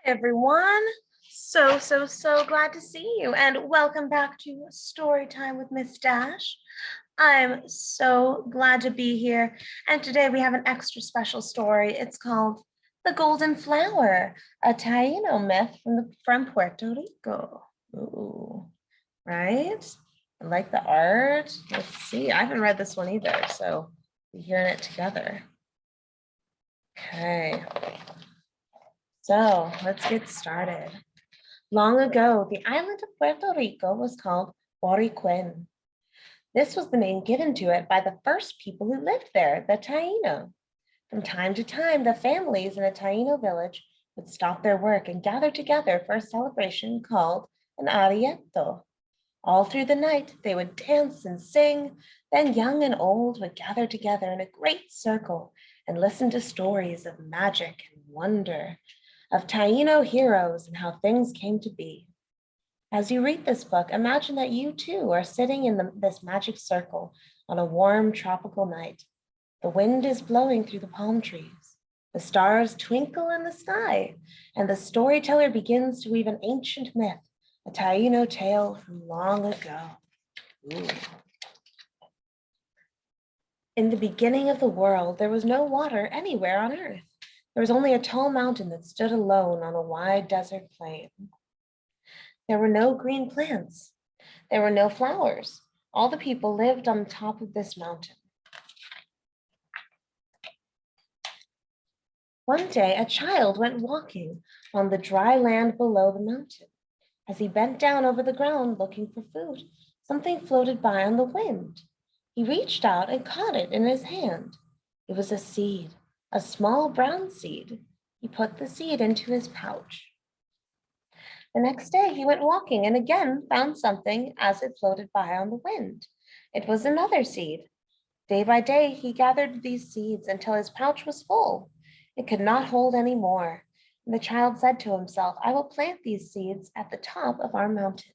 Everyone. So glad to see you and welcome back to Story Time with Miss Dash. I'm so glad to be here. And today we have an extra special story. It's called The Golden Flower, a Taino myth from Puerto Rico. Ooh, right? I like the art. Let's see. I haven't read this one either, so we're hearing it together. Okay. So let's get started. Long ago, the island of Puerto Rico was called Boriquen. This was the name given to it by the first people who lived there, the Taino. From time to time, the families in a Taino village would stop their work and gather together for a celebration called an arrieto. All through the night, they would dance and sing. Then young and old would gather together in a great circle and listen to stories of magic and wonder, of Taino heroes and how things came to be. As you read this book, imagine that you too are sitting in this magic circle on a warm tropical night. The wind is blowing through the palm trees. The stars twinkle in the sky, and the storyteller begins to weave an ancient myth, a Taino tale from long ago. Ooh. In the beginning of the world, there was no water anywhere on earth. There was only a tall mountain that stood alone on a wide desert plain. There were no green plants. There were no flowers. All the people lived on the top of this mountain. One day, a child went walking on the dry land below the mountain. As he bent down over the ground looking for food, something floated by on the wind. He reached out and caught it in his hand. It was a seed. A small brown seed. He put the seed into his pouch. The next day he went walking and again found something as it floated by on the wind. It was another seed. Day by day he gathered these seeds until his pouch was full. It could not hold any more. And the child said to himself, I will plant these seeds at the top of our mountain.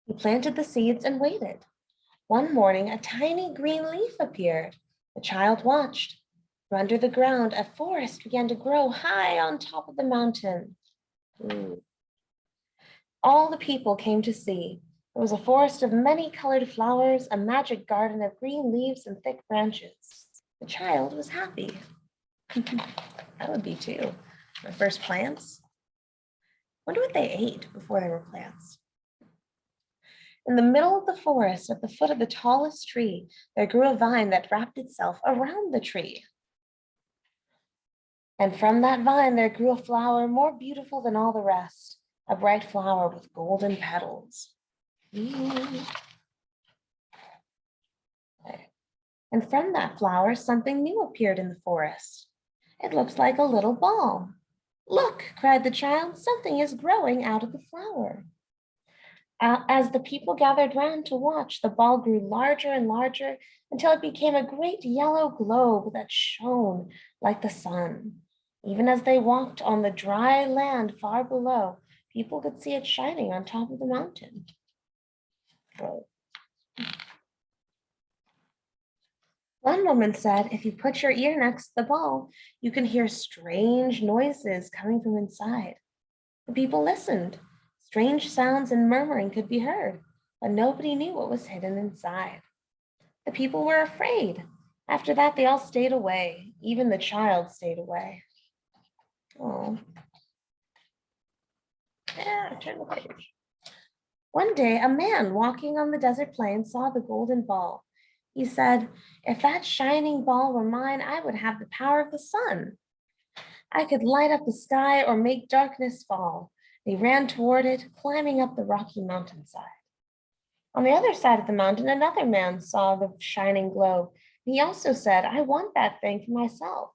He planted the seeds and waited. One morning, a tiny green leaf appeared. The child watched. From under the ground, a forest began to grow high on top of the mountain. Ooh. All the people came to see. It was a forest of many colored flowers, a magic garden of green leaves and thick branches. The child was happy. I would be too. My first plants. Wonder what they ate before they were plants. In the middle of the forest, at the foot of the tallest tree, there grew a vine that wrapped itself around the tree. And from that vine, there grew a flower more beautiful than all the rest, a bright flower with golden petals. And from that flower, something new appeared in the forest. It looked like a little ball. Look, cried the child, something is growing out of the flower. As the people gathered round to watch, the ball grew larger and larger until it became a great yellow globe that shone like the sun. Even as they walked on the dry land far below, people could see it shining on top of the mountain. One woman said, if you put your ear next to the ball, you can hear strange noises coming from inside. The people listened. Strange sounds and murmuring could be heard, but nobody knew what was hidden inside. The people were afraid. After that, they all stayed away. Even the child stayed away. Oh. Yeah, turn the page. One day, a man walking on the desert plain saw the golden ball. He said, if that shining ball were mine, I would have the power of the sun. I could light up the sky or make darkness fall. They ran toward it, climbing up the rocky mountainside. On the other side of the mountain, another man saw the shining globe. He also said, I want that thing for myself.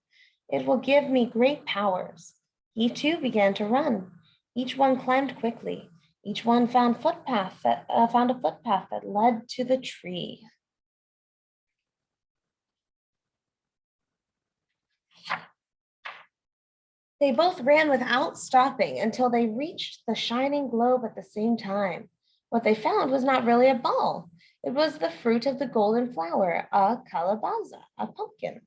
It will give me great powers. He too began to run. Each one climbed quickly. Each one found a footpath that led to the tree. They both ran without stopping until they reached the shining globe at the same time. What they found was not really a ball. It was the fruit of the golden flower, a calabaza, a pumpkin.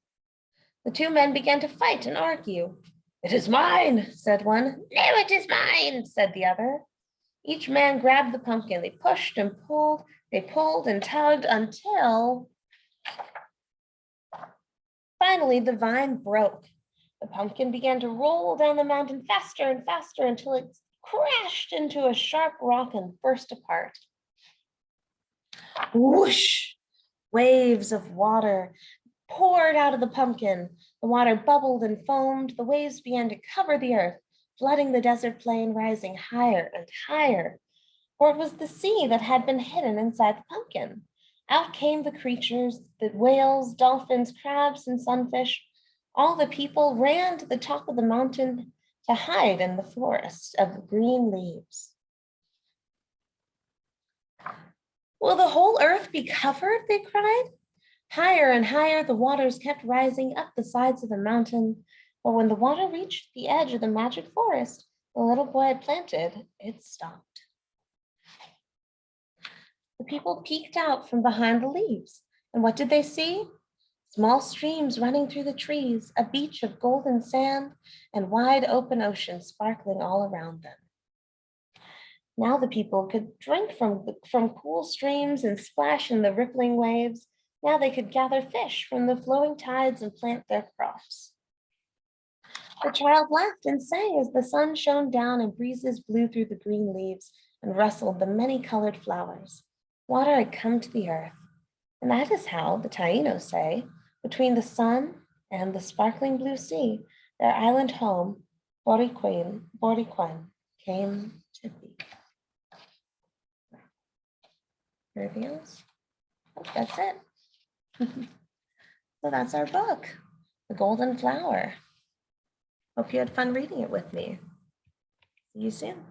The two men began to fight and argue. "It is mine," said one. "No, it is mine," said the other. Each man grabbed the pumpkin. They pushed and pulled. They pulled and tugged until finally the vine broke. The pumpkin began to roll down the mountain faster and faster until it crashed into a sharp rock and burst apart. Whoosh! Waves of water poured out of the pumpkin. The water bubbled and foamed. The waves began to cover the earth, flooding the desert plain, rising higher and higher. For it was the sea that had been hidden inside the pumpkin. Out came the creatures, the whales, dolphins, crabs, and sunfish. All the people ran to the top of the mountain to hide in the forest of green leaves. "Will the whole earth be covered?" they cried. Higher and higher, the waters kept rising up the sides of the mountain. But when the water reached the edge of the magic forest the little boy had planted, it stopped. The people peeked out from behind the leaves. And what did they see? Small streams running through the trees, a beach of golden sand, and wide open ocean sparkling all around them. Now the people could drink from cool streams and splash in the rippling waves. Now they could gather fish from the flowing tides and plant their crops. The child laughed and sang as the sun shone down and breezes blew through the green leaves and rustled the many-colored flowers. Water had come to the earth, and that is how the Taínos say, between the sun and the sparkling blue sea, their island home, Boriquén, came to be. Anything else? Oh, that's it. So that's our book, The Golden Flower. Hope you had fun reading it with me. See you soon.